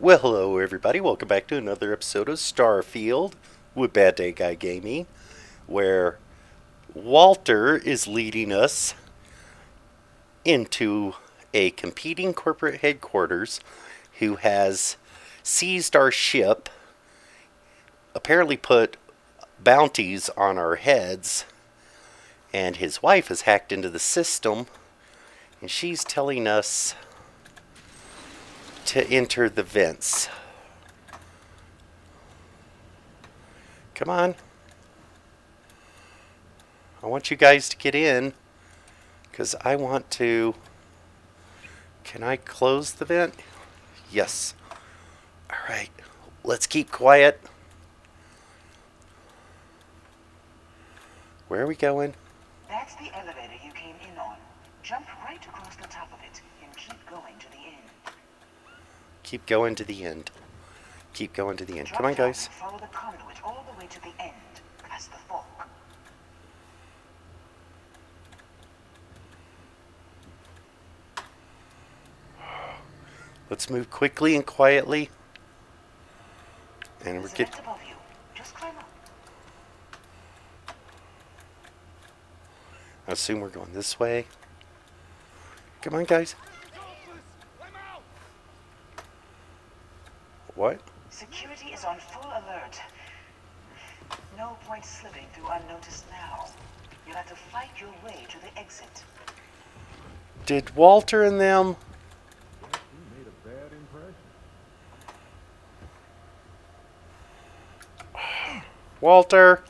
Well, hello everybody. Welcome back to another episode of Starfield with Bad Day Guy Gaming, where Walter is leading us into a competing corporate headquarters who has seized our ship, apparently put bounties on our heads, and his wife has hacked into the system, and she's telling us to enter the vents. Come on. I want you guys to get in, because I want to... Can I close the vent? Yes. Alright, let's keep quiet. Where are we going? That's the elevator you came in on. Jump right across the top of it and keep going to the end. Keep going to the end. Keep going to the end. Drop Come on, down guys. and follow the conduit all the way to the end, past the fog. Let's move quickly and quietly. And we're There's a getting... vent above you. Just climb up. I assume we're going this way. Come on, guys. What? Security is on full alert. No point slipping through unnoticed now. You'll have to fight your way to the exit. Did Walter and them... made a bad impression. Walter!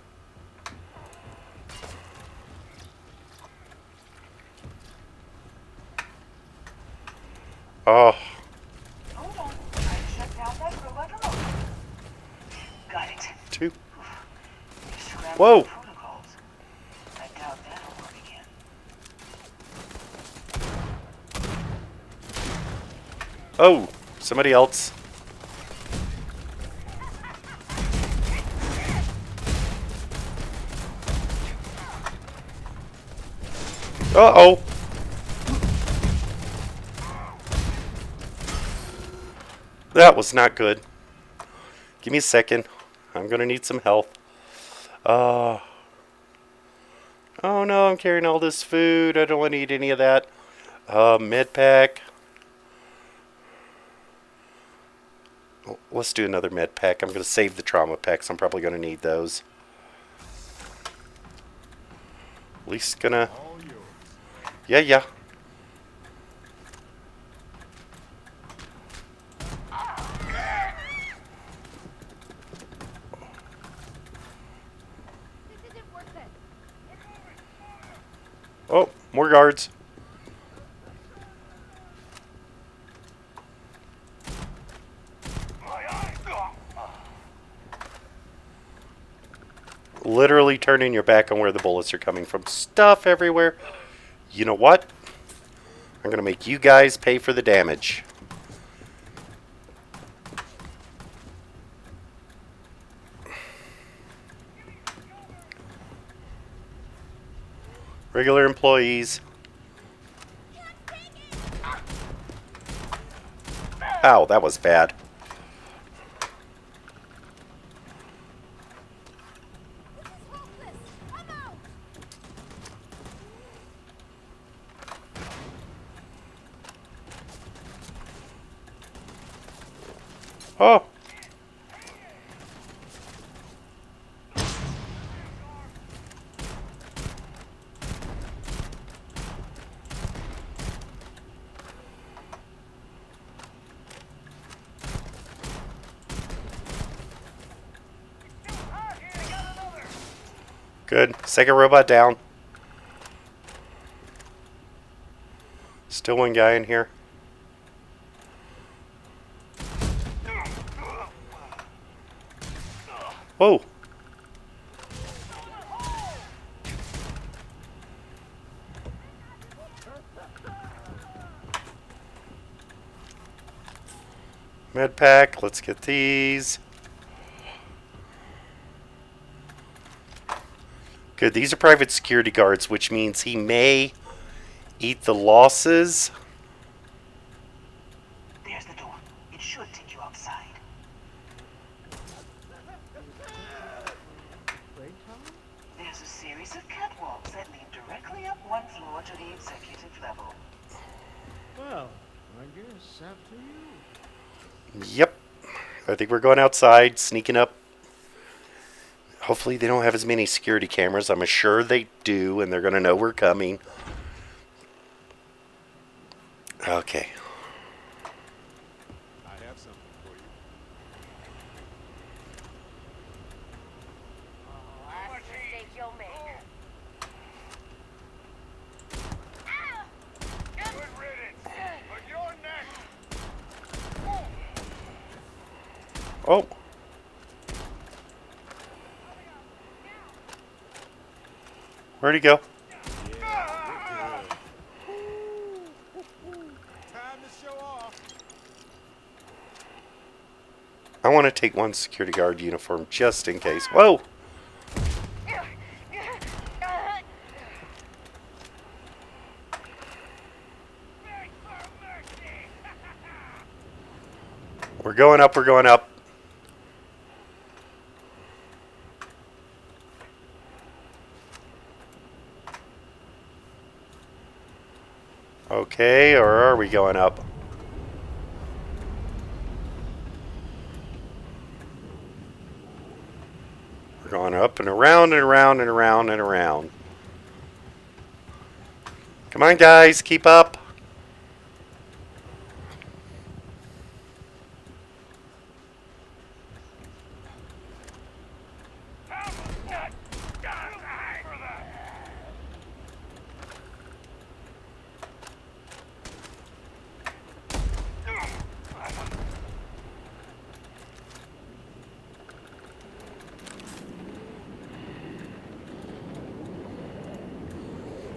Oh, Hold on. I shut down that robot remote. Got it. two. Scrambled Whoa. protocols. I doubt that'll work again. Oh, somebody else. Uh-oh. That was not good. Give me a second. I'm gonna need some health. Oh no, I'm carrying all this food. I don't want to eat any of that. Med pack. Let's do another med pack. I'm gonna save the trauma packs. I'm probably gonna need those. At least gonna... All yours. Yeah. Oh, more guards. Literally turning your back on where the bullets are coming from. Stuff everywhere. You know what? I'm going to make you guys pay for the damage. Regular employees. Ow, that was bad. Oh. Good. Second robot down. Still one guy in here. Whoa. Med pack. Let's get these. Good. These are private security guards, which means he may eat the losses. There's the door. It should could take you outside. There's a series of catwalks that lead directly up one floor to the executive level. Well, I guess after you. Yep. I think we're going outside, sneaking up. Hopefully they don't have as many security cameras. I'm sure they do, and they're going to know we're coming. Okay. I have something for you. Last mistake you'll make. Good riddance, but you're next. Oh. Where'd he go? Time to show off. I want to take one security guard uniform just in case. Whoa! We're going up, we're going up. Okay, or are we going up? We're going up and around and around and around and around. Come on, guys, keep up.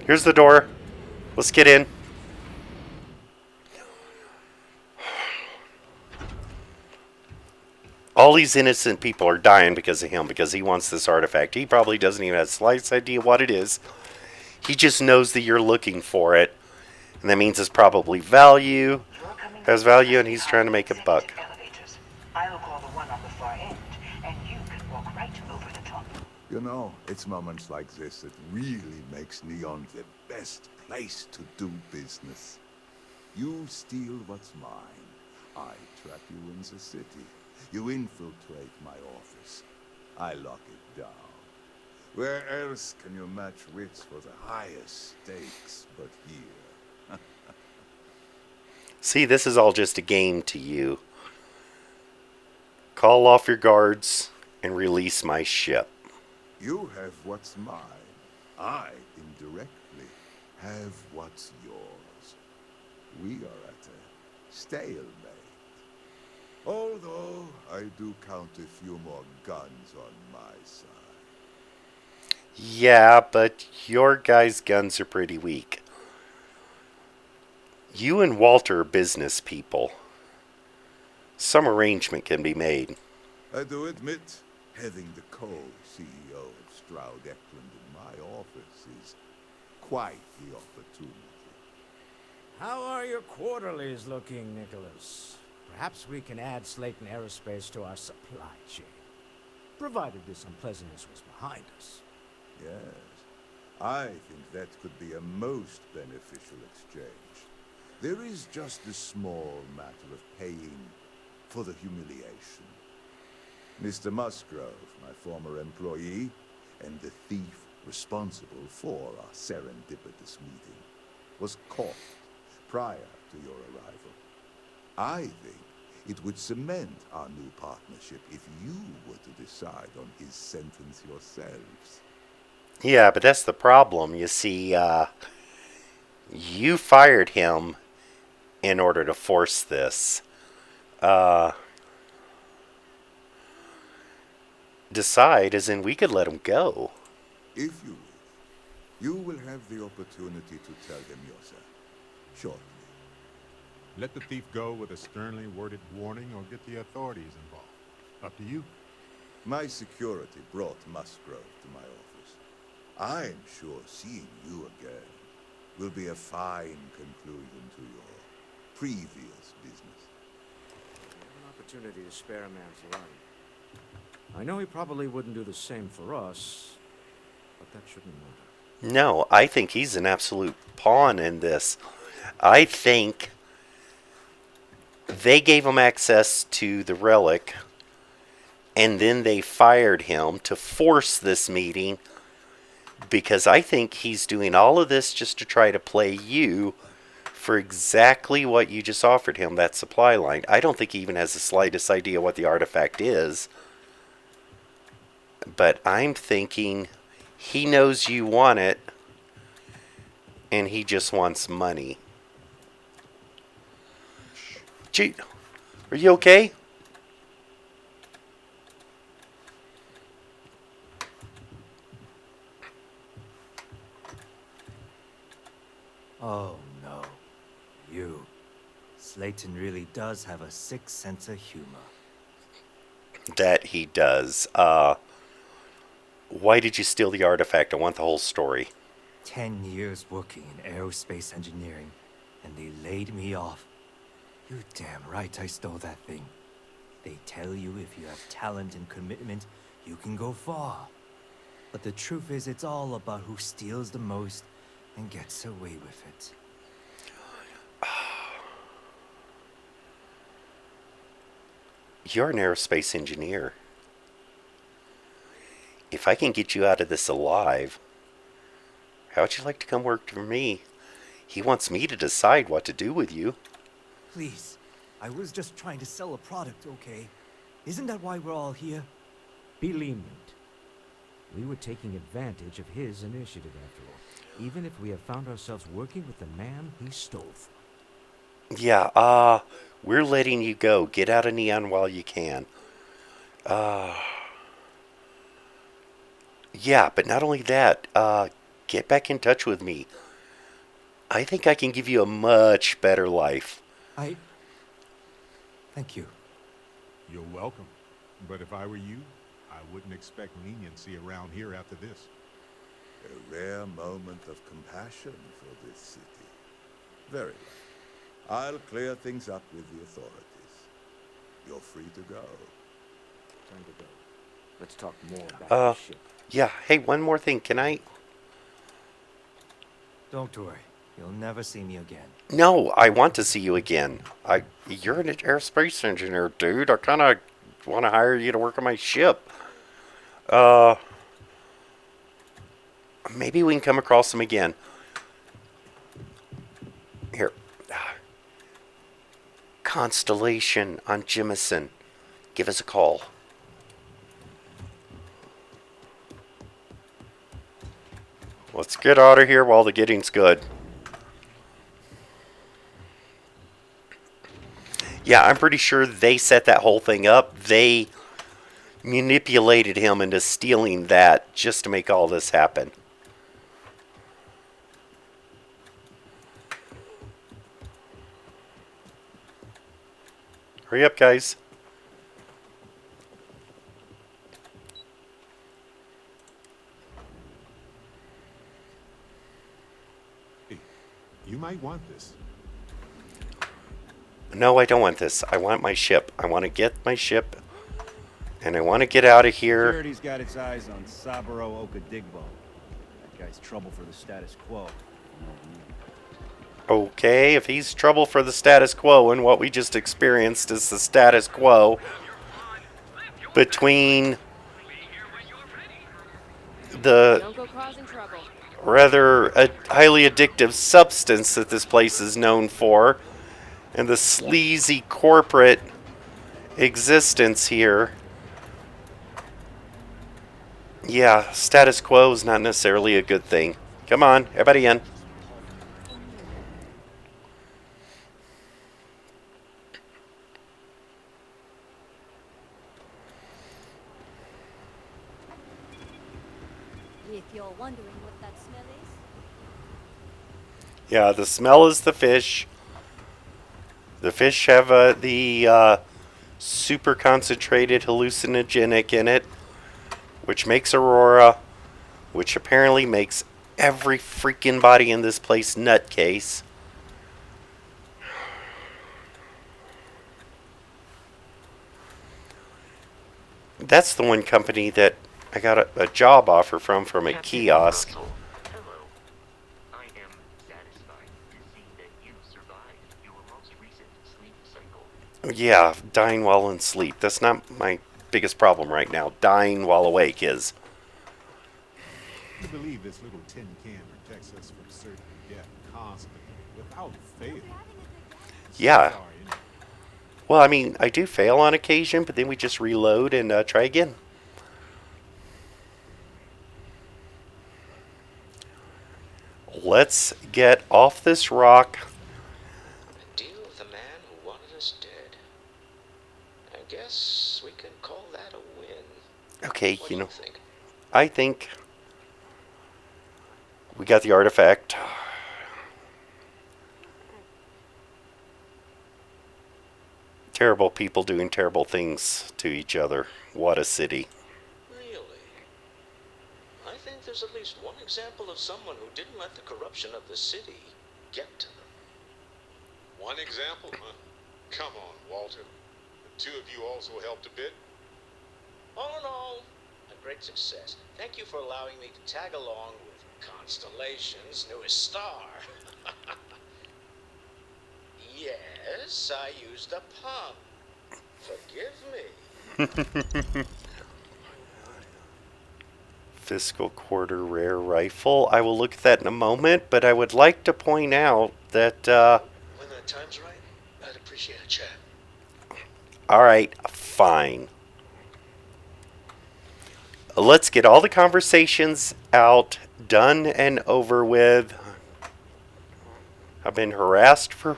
Here's the door. Let's get in. All these innocent people are dying because of him, because he wants this artifact. He probably doesn't even have the slightest idea what it is. He just knows that you're looking for it, and that means it's probably value. Has value, and he's trying to make a buck. Elevators. I'll call the one on the far end, and you can walk right over the top. You know, it's moments like this that really makes Neon the best place to do business. You steal what's mine. I trap you in the city. You infiltrate my office. I lock it down. Where else can you match wits for the highest stakes but here? See, this is all just a game to you. Call off your guards and release my ship. You have what's mine. I, indirectly, have what's yours. We are at a stalemate. Although, I do count a few more guns on my side. Yeah, but your guys' guns are pretty weak. You and Walter are business people. Some arrangement can be made. I do admit, having the co-CEO of Stroud Eklund in my office is quite the opportunity. How are your quarterlies looking, Nicholas? Perhaps we can add Slayton Aerospace to our supply chain, provided this unpleasantness was behind us. Yes, I think that could be a most beneficial exchange. There is just a small matter of paying for the humiliation. Mr. Musgrove, my former employee, and the thief responsible for our serendipitous meeting, was caught prior to your arrival. I think it would cement our new partnership if you were to decide on his sentence yourselves. Yeah, but that's the problem. You see, you fired him in order to force this. Decide, as in we could let him go. If you wish, you will have the opportunity to tell him yourself shortly. Let the thief go with a sternly worded warning or get the authorities involved. Up to you. My security brought Musgrove to my office. I'm sure seeing you again will be a fine conclusion to your previous business. opportunity to spare a man's life. I know he probably wouldn't do the same for us, but that shouldn't matter. No, I think he's an absolute pawn in this. I think they gave him access to the relic, and then they fired him to force this meeting, because I think he's doing all of this just to try to play you for exactly what you just offered him, that supply line. I don't think he even has the slightest idea what the artifact is. But I'm thinking he knows you want it, and he just wants money. Gee, are you okay? Oh no. You. Slayton really does have a sick sense of humor. That he does. Why did you steal the artifact? I want the whole story. 10 years working in aerospace engineering, and they laid me off. You're damn right I stole that thing. They tell you if you have talent and commitment, you can go far. But the truth is, it's all about who steals the most and gets away with it. You're an aerospace engineer. If I can get you out of this alive, how would you like to come work for me? He wants me to decide what to do with you. Please, I was just trying to sell a product, okay? Isn't that why we're all here? Be lenient. We were taking advantage of his initiative, after all. Even if we have found ourselves working with the man he stole from. Yeah, we're letting you go. Get out of Neon while you can. Yeah, but not only that, get back in touch with me. I think I can give you a much better life. Thank you. You're welcome. But if I were you, I wouldn't expect leniency around here after this. A rare moment of compassion for this city. Very well. I'll clear things up with the authorities. You're free to go. Time to go. Let's talk more about the ship. Yeah, hey, one more thing. Can I... Don't worry. You'll never see me again. No, I want to see you again. You're an aerospace engineer, dude. I kind of want to hire you to work on my ship. Maybe we can come across them again. Here. Constellation on Jemison. Give us a call. Let's get out of here while the getting's good. Yeah, I'm pretty sure they set that whole thing up. They manipulated him into stealing that just to make all this happen. Hurry up, guys. Hey, you might want this. No, I don't want this. I want my ship. I want to get my ship. And I want to get out of here. Security's got its eyes on Saburo Okadigbo. That guy's trouble for the status quo. Okay, if he's trouble for the status quo, and what we just experienced is the status quo between the Don't go causing trouble. rather highly addictive substance that this place is known for, and the sleazy corporate existence here. Yeah, status quo is not necessarily a good thing. Come on, everybody in. If you're wondering what that smell is, Yeah, the smell is the fish. The fish have the super concentrated hallucinogenic in it, which makes Aurora, which apparently makes every freaking body in this place nutcase. That's the one company that I got a job offer from a Captain kiosk. Russell, hello. I am satisfied to see that you survived your most recent sleep cycle. Yeah, dying while in sleep. That's not my biggest problem right now. Dying while awake is. I believe this little tin can protects us from certain death constantly, without fail. Yeah. Sorry, anyway. Well, I mean, I do fail on occasion, but then we just reload and try again. Let's get off this rock. A deal with the man who wanted us dead. I guess we can call that a win. Okay, What you do know, you think? I think we got the artifact. Terrible people doing terrible things to each other. What a city. Really? I think there's at least one example of someone who didn't let the corruption of the city get to them. One example, huh? Come on, Walter. The two of you also helped a bit. All in all, a great success. Thank you for allowing me to tag along with Constellation's newest star. Yes, I used a pun. Forgive me. Fiscal quarter rare rifle. I will look at that in a moment, but I would like to point out that, When the time's right, I'd appreciate a chat. alright, fine. Let's get all the conversations out, done and over with. I've been harassed for,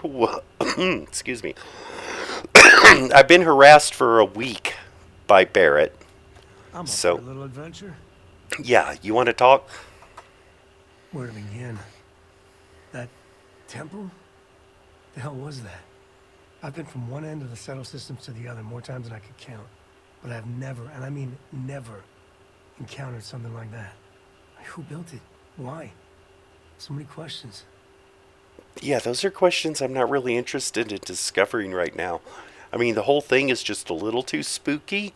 excuse me. I've been harassed for a week by Barrett. I'm up So- for a little adventure. Yeah, you want to talk? Where to begin? That temple? The hell was that? I've been from one end of the settle systems to the other more times than I could count. But I've never, and I mean never, encountered something like that. Who built it? Why? So many questions. Yeah, those are questions I'm not really interested in discovering right now. I mean, the whole thing is just a little too spooky.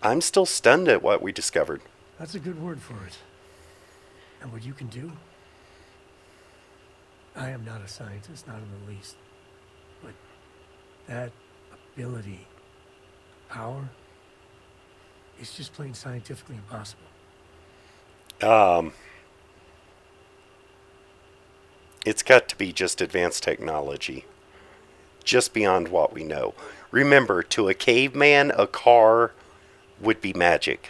I'm still stunned at what we discovered. That's a good word for it. And what you can do? I am not a scientist, not in the least. But that ability, power, it's just plain scientifically impossible. It's got to be just advanced technology. Just beyond what we know. Remember, to a caveman, a car would be magic.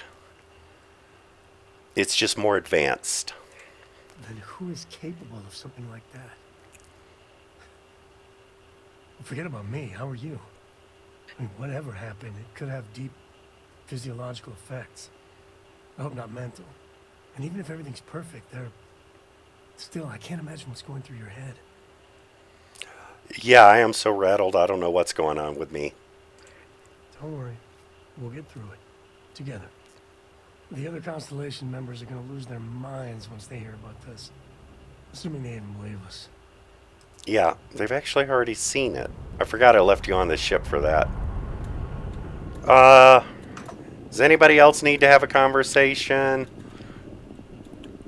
It's just more advanced. Then who is capable of something like that? Forget about me. How are you? I mean, whatever happened, it could have deep physiological effects. I hope not mental. And even if everything's perfect, still, I can't imagine what's going through your head. Yeah, I am so rattled. I don't know what's going on with me. Don't worry. We'll get through it. Together. The other Constellation members are going to lose their minds once they hear about this. Assuming they even believe us. Yeah, they've actually already seen it. I forgot I left you on the ship for that. Does anybody else need to have a conversation?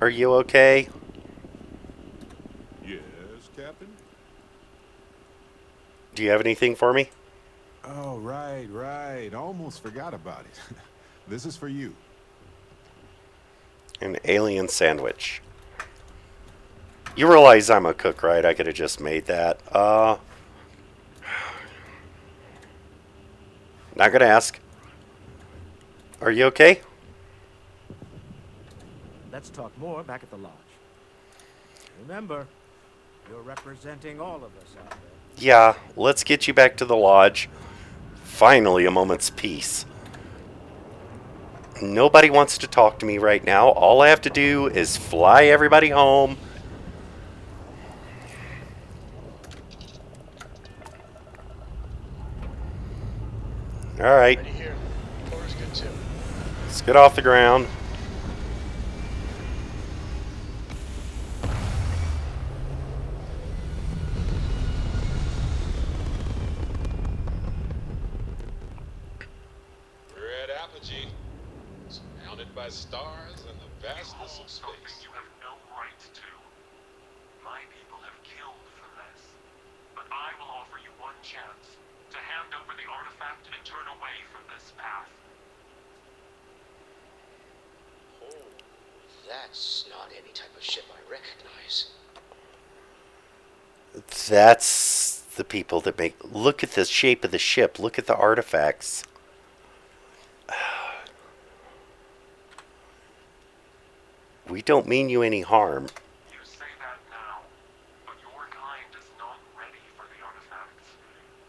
Are you okay? Yes, Captain? Do you have anything for me? Oh, right. Almost forgot about it. This is for you. An alien sandwich. You realize I'm a cook, right? I could have just made that. Not gonna ask. Are you okay? Let's talk more back at the lodge. Remember, you're representing all of us out there. Yeah, let's get you back to the lodge. Finally, a moment's peace. Nobody wants to talk to me right now. All I have to do is fly everybody home. Alright, Ready here. Quarter's good too. let's get off the ground. apogee, surrounded by stars and the vastness of space. You have no right to. My people have killed for this. But I will offer you one chance to hand over the artifact and turn away from this path. Oh, that's not any type of ship I recognize. That's the people that make... Look at the shape of the ship. Look at the artifacts. We don't mean you any harm. You say that now, but your kind is not ready for the artifacts.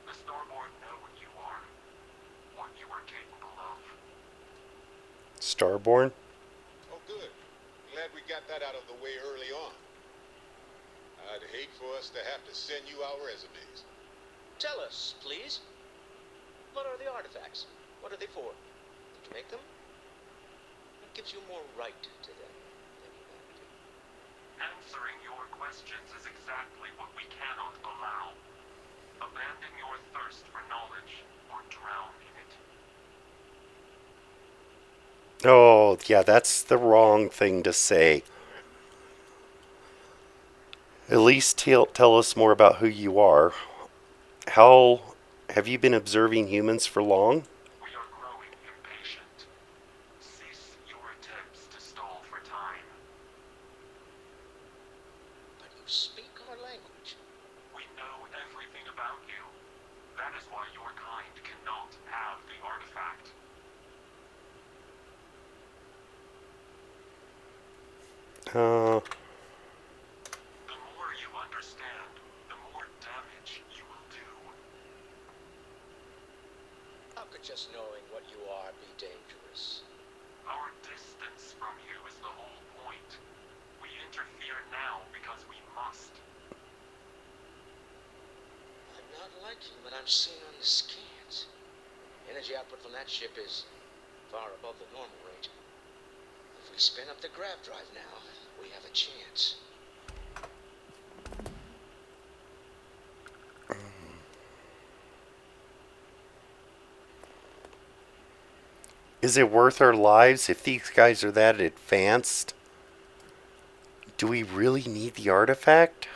The Starborn know what you are capable of. Starborn? Oh, good. Glad we got that out of the way early on. I'd hate for us to have to send you our resumes. Tell us, please. What are the artifacts? What are they for? Did you make them? What gives you more right to them than humanity? Answering your questions is exactly what we cannot allow. Abandon your thirst for knowledge or drown in it. Oh, yeah, that's the wrong thing to say. At least tell us more about who you are. How have you been observing humans for long? We are growing impatient. Cease your attempts to stall for time. But you speak our language. We know everything about you. That is why your kind cannot have the artifact. The more you understand, the more damage you will do. How could just knowing what you are be dangerous? Our distance from you is the whole point. We interfere now because we must. I'm not liking what I'm seeing on the scans. Energy output from that ship is far above the normal rate. If we spin up the grav drive now, we have a chance. Is it worth our lives if these guys are that advanced? Do we really need the artifact?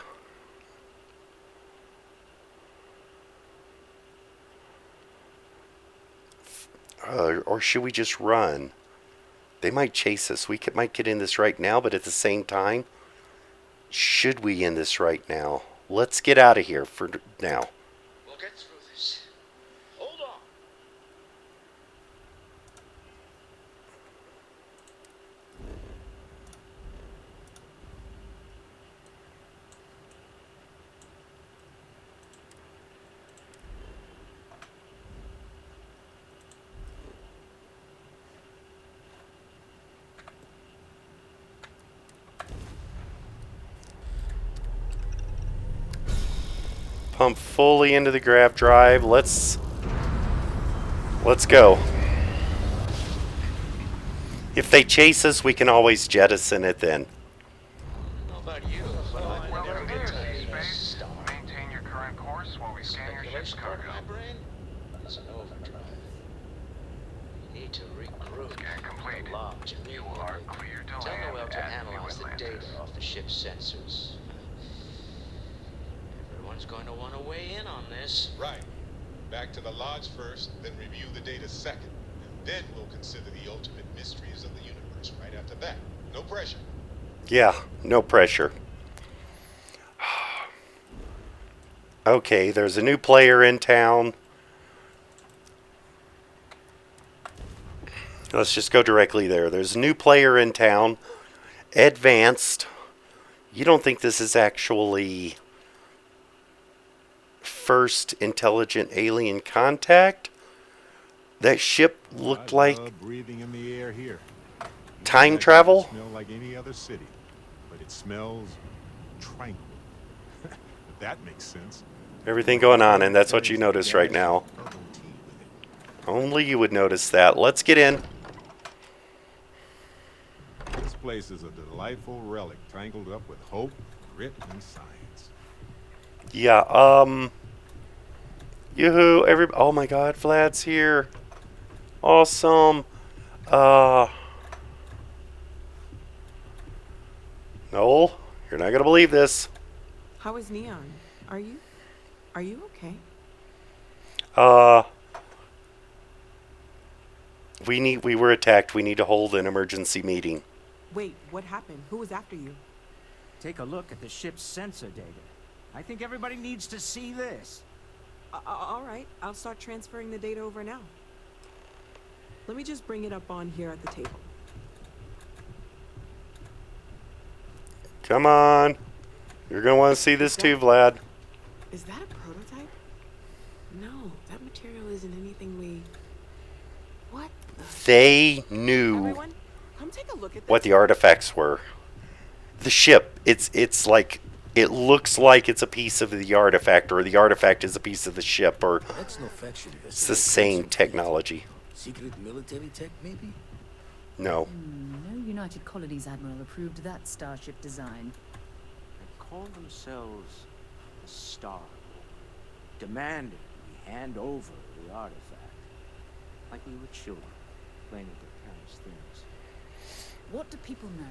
Or should we just run? They might chase us. Might get in this right now, but at the same time, should we end this right now? Let's get out of here for now. We'll get through this. Hold on. Pump fully into the grav drive. Let's go. If they chase us, we can always jettison it then. How about you? But I've never been to Star. Maintain your current course while we scan your ship's Speculation part of cargo. my brain is an overdrive. We need to regroup. Scan complete. The lodge You are immediately. clear to Tell land Noel to at analyze New the data Atlantis. off the ship's sensors. Everyone's going to want to weigh in on this. Right. Back to the lodge first, then review the data second. And then we'll consider the ultimate mysteries of the universe right after that. No pressure. Yeah, no pressure. Okay, there's a new player in town. Let's just go directly there. There's a new player in town. Advanced. You don't think this is actually first intelligent alien contact? That ship looked like breathing in the air here. time That travel? doesn't smell like any other city, but it smells tranquil. If that makes sense. Everything going on, and that's what you notice right now. Only you would notice that. Let's get in. This place is a delightful relic tangled up with hope, grit, and science. Yeah, yoo-hoo, oh my god, Vlad's here. Awesome. Uh, Noel, you're not gonna believe this. How is Neon? Are you okay? Uh, we were attacked. We need to hold an emergency meeting. Wait, what happened? Who was after you? Take a look at the ship's sensor data. I think everybody needs to see this. All right, I'll start transferring the data over now. Let me just bring it up on here at the table. Come on. You're gonna want to see this too, Vlad. Is that a prototype? No, that material isn't anything we... What the... They knew Everyone, come take a look at this. what the artifacts were. The ship, it's like, it looks like it's a piece of the artifact, or the artifact is a piece of the ship, or That's no faction. it's the same technology. Secret military tech, maybe? No. No United Colonies Admiral approved that starship design. They call themselves the Star, demanded we hand over the artifact, like we were children playing with their parents' things. What do people know?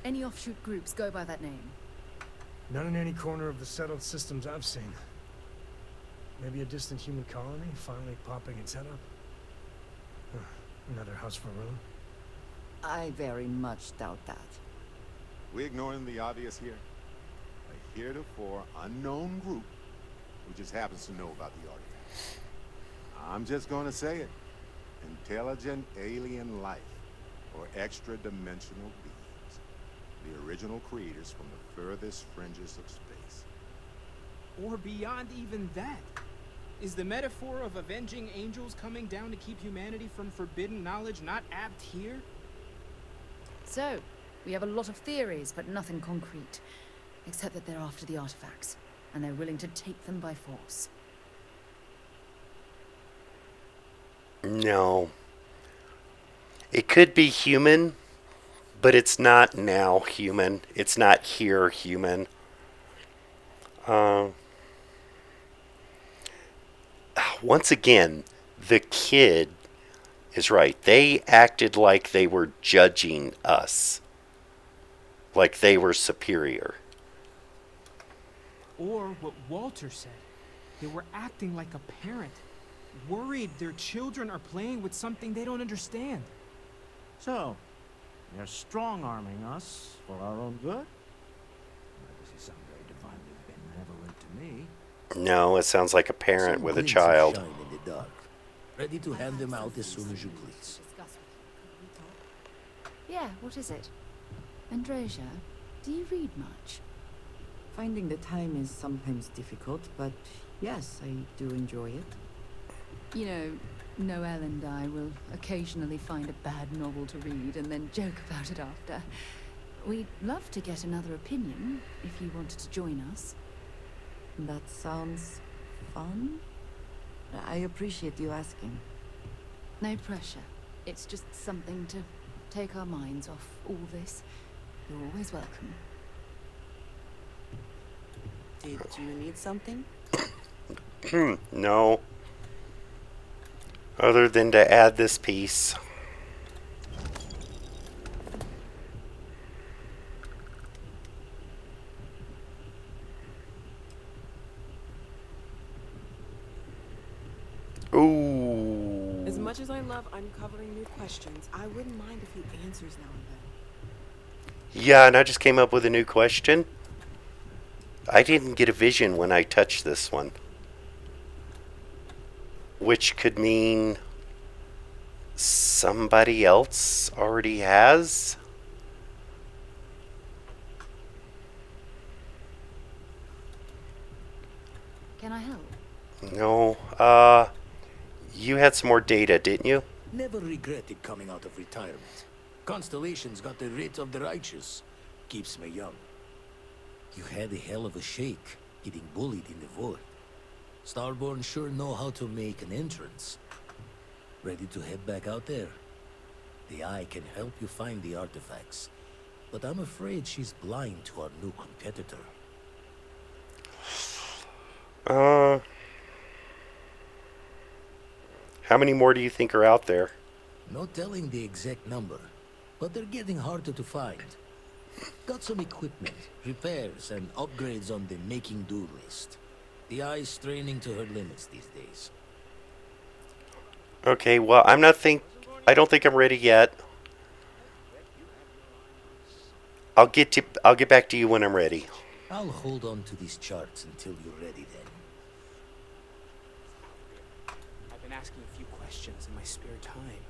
Any offshoot groups go by that name? None in any corner of the settled systems I've seen. Maybe a distant human colony finally popping its head up? Huh, another house for room? I very much doubt that. We ignoring the obvious here? A heretofore unknown group who just happens to know about the artifact. I'm just gonna say it. Intelligent alien life, or extra-dimensional beings. The original creators from the furthest fringes of space. Or beyond even that. Is the metaphor of avenging angels coming down to keep humanity from forbidden knowledge not apt here? So, we have a lot of theories, but nothing concrete. Except that they're after the artifacts, and they're willing to take them by force. No. It could be human, but it's not now human. It's not here human. Once again, the kid is right. They acted like they were judging us. Like they were superior. Or what Walter said. They were acting like a parent. Worried their children are playing with something they don't understand. So, they're strong-arming us for our own good? That doesn't sound very divinely benevolent to me. No, it sounds like a parent Some with a glints of child. shine in the dark. Ready to hand them out as soon as you please. Yeah, what is it? Andreja, do you read much? Finding the time is sometimes difficult, but yes, I do enjoy it. You know, Noelle and I will occasionally find a bad novel to read and then joke about it after. We'd love to get another opinion, if you wanted to join us. That sounds fun. I appreciate you asking. No pressure. It's just something to take our minds off all this. You're always welcome. Did you need something? No. Other than to add this piece. Ooh. As much as I love uncovering new questions, I wouldn't mind a few answers now and then. Yeah, and I just came up with a new question. I didn't get a vision when I touched this one. Which could mean somebody else already has? Can I help? No. You had some more data, didn't you? Never regretted coming out of retirement. Constellation's got the writ of the righteous. Keeps me young. You had a hell of a shake, getting bullied in the void. Starborn sure know how to make an entrance. Ready to head back out there? The Eye can help you find the artifacts, but I'm afraid she's blind to our new competitor. How many more do you think are out there? No telling the exact number, but they're getting harder to find. Got some equipment, repairs, and upgrades on the making-do list. The eye's straining to her limits these days. Okay, well, I don't think I'm ready yet. I'll get back to you when I'm ready. I'll hold on to these charts until you're ready then. I've been asking a few questions in my spare time.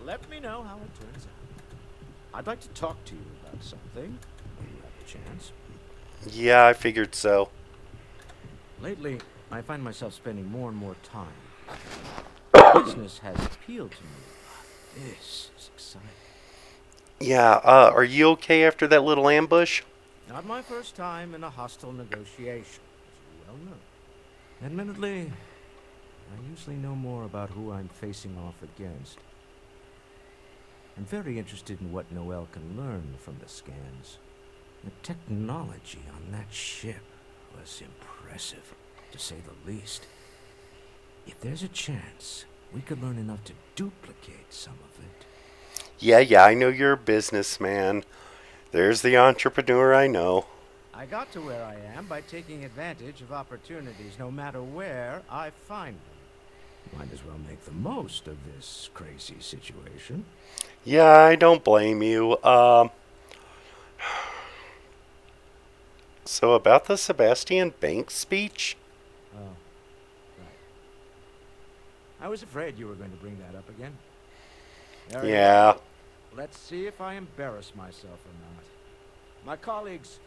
Let me know how it turns out. I'd like to talk to you about something, when you have a chance. Yeah, I figured so. Lately, I find myself spending more and more time. Business has appealed to me. This is exciting. Yeah, are you okay after that little ambush? Not my first time in a hostile negotiation, as you well know. Admittedly, I usually know more about who I'm facing off against. I'm very interested in what Noel can learn from the scans. The technology on that ship was impressive, to say the least. If there's a chance, we could learn enough to duplicate some of it. Yeah, I know you're a businessman. There's the entrepreneur I know. I got to where I am by taking advantage of opportunities, no matter where I find them. Might as well make the most of this crazy situation. Yeah, I don't blame you. So about the Sebastian Banks speech? Oh, right. I was afraid you were going to bring that up again. Very Yeah. well. Let's see if I embarrass myself or not. My colleagues,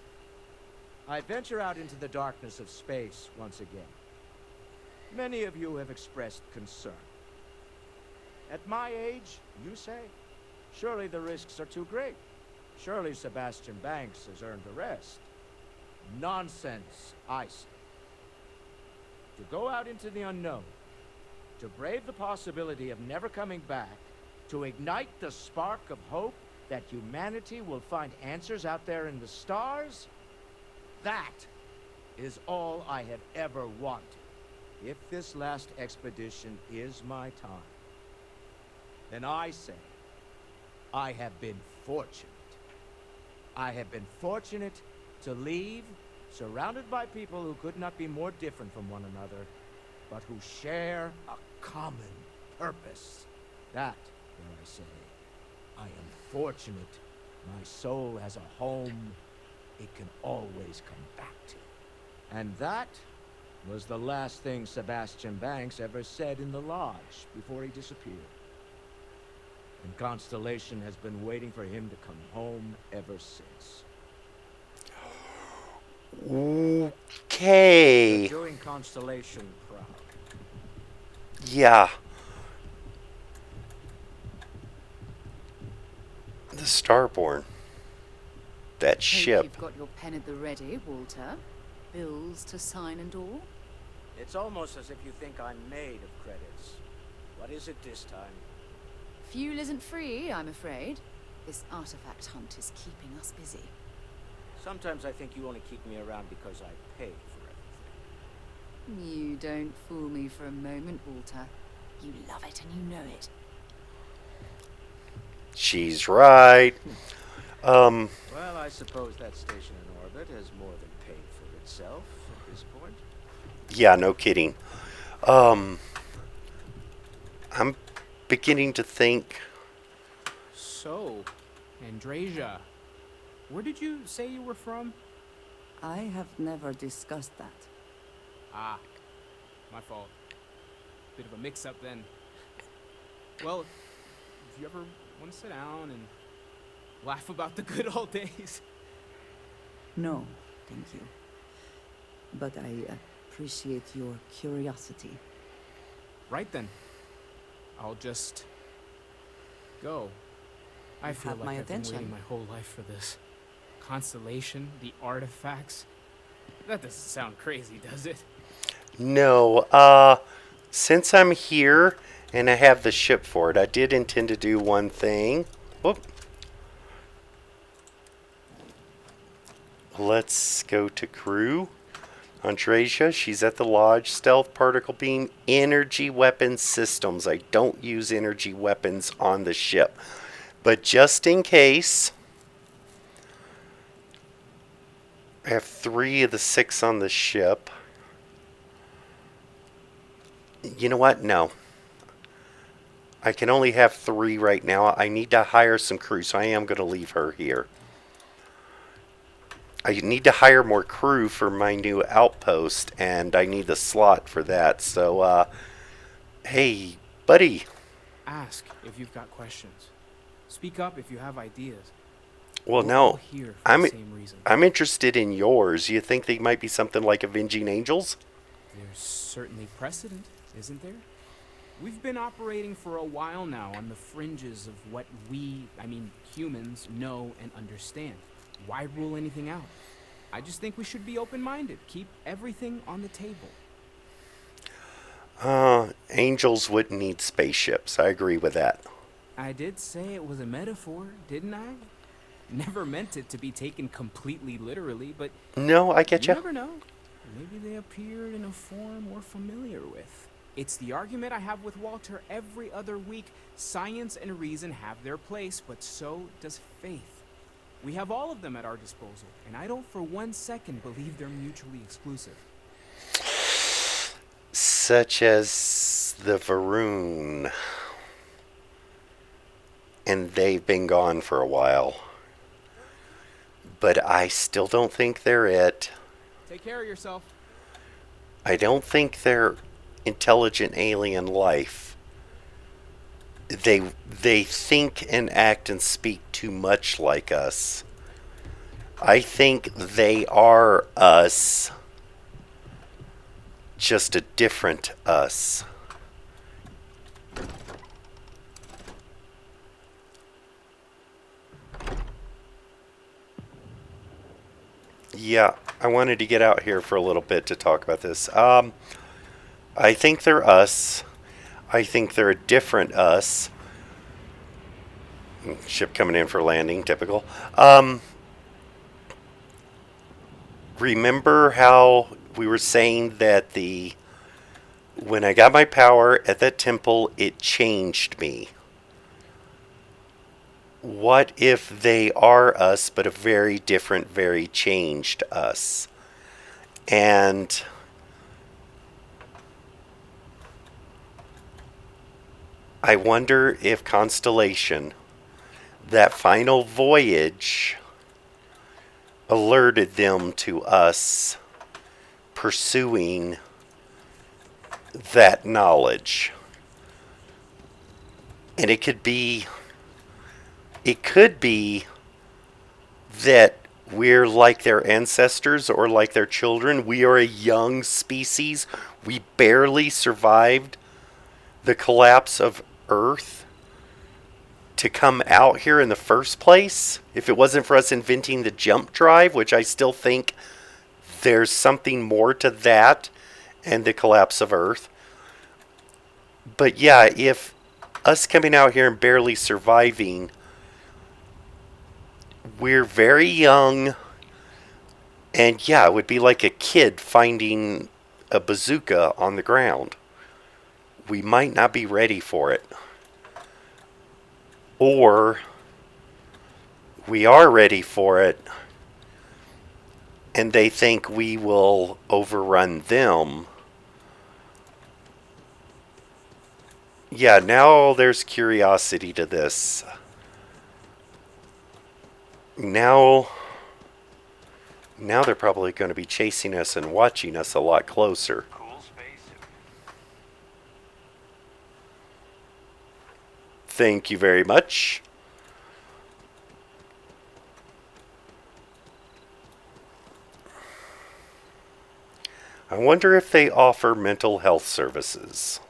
I venture out into the darkness of space once again. Many of you have expressed concern. At my age, you say, surely the risks are too great. Surely Sebastian Banks has earned a rest. Nonsense, I say. To go out into the unknown, to brave the possibility of never coming back, to ignite the spark of hope that humanity will find answers out there in the stars, that is all I have ever wanted. If this last expedition is my time, then I say, I have been fortunate. I have been fortunate to leave, surrounded by people who could not be more different from one another, but who share a common purpose. That, dare I say, I am fortunate. My soul has a home it can always come back to. And that was the last thing Sebastian Banks ever said in the lodge before he disappeared. And Constellation has been waiting for him to come home ever since. Okay. You're doing Constellation proud. Yeah. The Starborn. That ship. Hope you've got your pen at the ready, Walter. Bills to sign and all. It's almost as if you think I'm made of credits. What is it this time? Fuel isn't free, I'm afraid. This artifact hunt is keeping us busy. Sometimes I think you only keep me around because I pay for everything. You don't fool me for a moment, Walter. You love it and you know it. She's right. Well, I suppose that station in orbit has more than paid for itself at this point. Yeah, no kidding. I'm beginning to think. So, Andrasia, where did you say you were from? I have never discussed that. Ah, my fault. Bit of a mix-up then. Well, if you ever want to sit down and laugh about the good old days. No, thank you. But I appreciate your curiosity. Right then. I'll just go. I feel have like my I've been attention. waiting my whole life for this. Constellation, the artifacts. That doesn't sound crazy, does it? No, since I'm here and I have the ship for it, I did intend to do one thing. Whoop. Let's go to crew. Andresia, she's at the lodge. Stealth particle beam, energy weapon systems. I don't use energy weapons on the ship. But just in case, I have 3 of the 6 on the ship. You know what? No. I can only have 3 right now. I need to hire some crew, so I am going to leave her here. I need to hire more crew for my new outpost, and I need the slot for that. So, hey, buddy. Ask if you've got questions. Speak up if you have ideas. Well, We're all no, here for the same reason. I'm interested in yours. You think they might be something like Avenging Angels? There's certainly precedent, isn't there? We've been operating for a while now on the fringes of what we, humans, know and understand. Why rule anything out? I just think we should be open-minded. Keep everything on the table. Angels wouldn't need spaceships. I agree with that. I did say it was a metaphor, didn't I? Never meant it to be taken completely literally, but... No, I get you you. never know. Maybe they appeared in a form we're familiar with. It's the argument I have with Walter every other week. Science and reason have their place, but so does faith. We have all of them at our disposal, and I don't for 1 second believe they're mutually exclusive. Such as the Varun. And they've been gone for a while. But I still don't think they're it. Take care of yourself. I don't think they're intelligent alien life. They think and act and speak too much like us. I think they are us, just a different us. Yeah, I wanted to get out here for a little bit to talk about this. I think they're us. I think they're a different us. Ship coming in for landing, typical. Remember how we were saying that when I got my power at that temple, it changed me. What if they are us, but a very different, very changed us? And I wonder if Constellation, that final voyage, alerted them to us pursuing that knowledge. And it could be that we're like their ancestors or like their children. We are a young species. We barely survived the collapse of Earth to come out here in the first place. If it wasn't for us inventing the jump drive, which I still think there's something more to that and the collapse of Earth. But yeah, if us coming out here and barely surviving, we're very young, and yeah, it would be like a kid finding a bazooka on the ground. We might not be ready for it. Or we are ready for it, and they think we will overrun them. Yeah, now there's curiosity to this. Now they're probably going to be chasing us and watching us a lot closer. Thank you very much. I wonder if they offer mental health services.